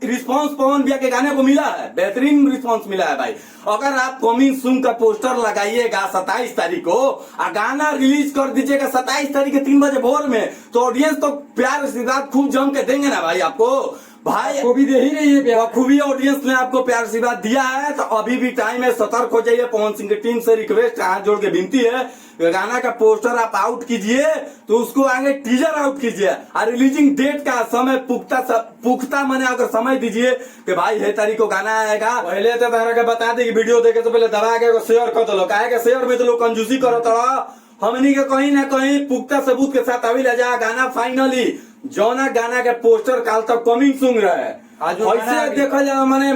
Response पवन भैया के गाने को मिला है, बेहतरीन रिस्पांस मिला है भाई। अगर आप कमिंग सून का पोस्टर लगाइएगा 27 तारीख को और गाना रिलीज कर दीजिएगा 27 तारीख के 3 बजे भोर में, तो ऑडियंस तो प्यार आशीर्वाद खूब जम के देंगे ना भाई आपको। भाई वो भी दे ही रही है प्यार। खूबी ऑडियंस ने आपको प्यार आशीर्वाद दिया है, तो अभी भी टाइम है, सतर्क हो जाइए। पवन सिंह की टीम से रिक्वेस्ट, हाथ जोड़ के विनती है, गाना का पोस्टर आप आउट कीजिए तो उसको आगे टीजर आउट कीजिए और रिलीजिंग डेट का समय पुख्ता मैंने अगर समय दीजिए कि भाई है तारीख को गाना आएगा। पहले तो तारा के बता दी कि वीडियो देखे तो पहले दबा के शेयर कर दो, काहे के शेयर में तो लोग कंजूसी करो। तो हमनी के कहीं ना कहीं पुख्ता सबूत के साथ अभी ले जा गाना फाइनली जौना गाना के पोस्टर काल तक कमिंग सून रहे। ऐसे देखा जाए मैंने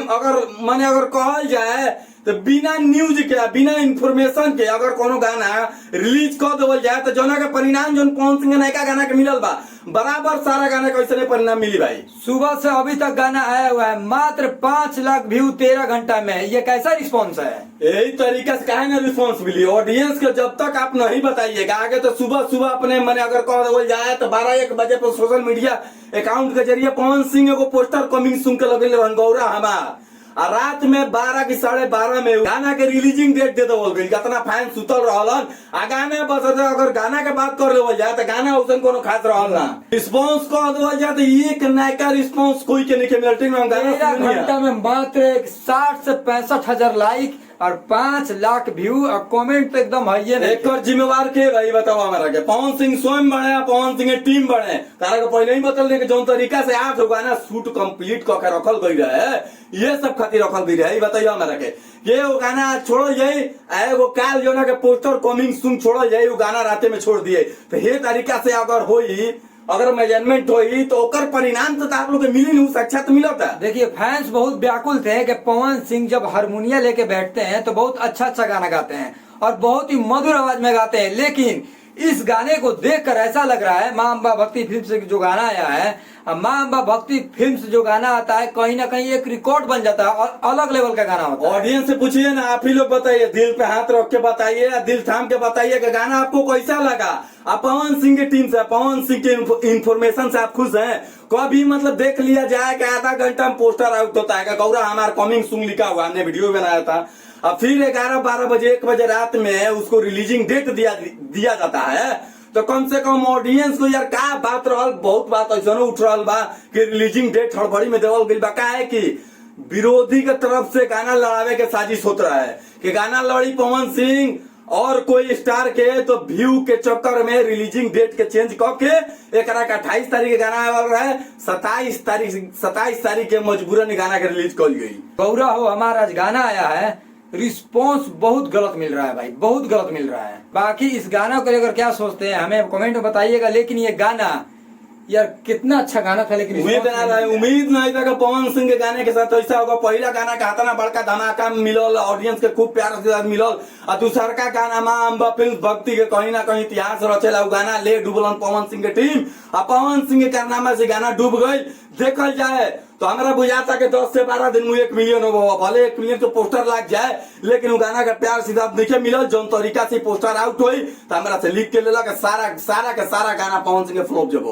अगर कहल जाए तो बिना न्यूज के बिना इंफॉर्मेशन के अगर कोनो गाना रिलीज कर देवल जाए तो जौना के परिणाम जौन पवन सिंह नयका गाना के मिलल बा बराबर सारा गाना के वैसे परिणाम मिली भाई। सुबह से अभी तक गाना आया हुआ है, मात्र 5 लाख व्यू 13 घंटा में। ये कैसा रिस्पॉन्स है? यही तरीके से कहे ना रिस्पॉन्स मिली ऑडियंस के। जब तक आप नहीं बताइएगा आगे तो सुबह सुबह अपने मैंने अगर कह देवल जाए तो 12-1 बजे पर सोशल मीडिया अकाउंट के जरिए पवन सिंह को पोस्टर कमिंग सून के लगे रंगौरा हमार और रात में 12 की 12:30 में गाना के रिलीजिंग डेट दे दो गई। कितना फैन सुतल रहलन आ गाना बस अगर गाना के बात कर लेवल जाए तो गाना उसन कोनो खास रहल ना। रिस्पांस कह देवल जाए तो एक नयका रिस्पांस कोई के नहीं मिलती में गाना 13 घंटा में मात्र 60 से 65 हजार लाइक और 5 लाख व्यू और कमेंट तो एकदम है। एक और जिम्मेवार के भाई बताओ हमारा के पवन सिंह स्वयं बने, पवन सिंह की टीम बने। तारा को पहले ही बतल दे कि जो तरीका से 8 गाना शूट कंप्लीट करके रखल गई रहे, ये सब खातिर रखल गई रहे। बताइए हमारा के ये वो गाना छोड़ो जाये एगो काल जो ना के पोस्टर कमिंग सून छोड़ो जाये वो गाना राते में छोड़ दिए तो ये तरीका से अगर मेजरमेंट हुई तो ओकर परिणाम तो आप लोग के मिली नहीं, साक्षात मिलता। देखिए फैंस बहुत व्याकुल थे कि पवन सिंह जब हारमोनिया लेके बैठते हैं तो बहुत अच्छा गाना गाते हैं और बहुत ही मधुर आवाज में गाते हैं, लेकिन इस गाने को देखकर ऐसा लग रहा है माँ अम्बा भक्ति फिल्म से जो गाना आया है, माँ अम्बा भक्ति फिल्म से जो गाना आता है कहीं ना कहीं एक रिकॉर्ड बन जाता है और अलग लेवल का गाना होता है। ऑडियंस से पूछिए ना, आप ही लोग बताइए, दिल पे हाथ रख के बताइए, दिल थाम के बताइए कि गाना आपको कैसा लगा। आप पवन सिंह की टीम से, पवन सिंह के इंफॉर्मेशन से आप खुश हैं? कभी मतलब देख लिया जाए कि आधा घंटा में पोस्टर आउट होता है, गौरा हमारा कमिंग सून लिखा हुआ, हमने वीडियो बनाया था, अब फिर 11-12 बजे 1 बजे रात में उसको रिलीजिंग डेट दिया जाता है, तो कम से कम ऑडियंस को यार का बात रहल, बहुत बात ऐसा उठ रहा बा कि रिलीजिंग डेट हड़बड़ी में देवल गई बा। का है कि विरोधी के तरफ से गाना लड़ावे के साजिश होता है कि गाना लड़ी पवन सिंह और कोई स्टार के, तो व्यू के चक्कर में रिलीजिंग डेट के चेंज करके एक 28 तारीख के गाना आया रहा है, 27 तारीख के मजबूरन गाना के रिलीज कर गई। गौरा हो हमारा आज गाना आया है, रिस्पॉन्स बहुत गलत मिल रहा है भाई, बहुत गलत मिल रहा है। बाकी इस गाना को लेकर क्या सोचते हैं हमें कमेंट में बताइएगा, लेकिन ये गाना यार कितना अच्छा गाना था, लेकिन उम्मीद नहीं था कि पवन सिंह के गाने के साथ ऐसा होगा। पहला गाना का इतना बड़का धमाका मिलल, ऑडियंस के खूब प्यार से मिलल, और दूसरा का गाना माँ अम्बा फिल्म भक्ति के कहीं ना कहीं इतिहास रचेला गाना ले डूबलन पवन सिंह के टीम, और पवन सिंह के कारनामा से गाना डूब गई। देखल जाए तो हमारा बुझाता कि 10 से 12 दिन में 1 मिलियन हो, भले 1 मिलियन के पोस्टर लग जाए, लेकिन वो गाना का प्यार सीधा नहीं मिलल। जो तरीका से पोस्टर आउट हुई तो हमारा से लिख के लेला सारा गाना पवन सिंह के फ्लॉप जब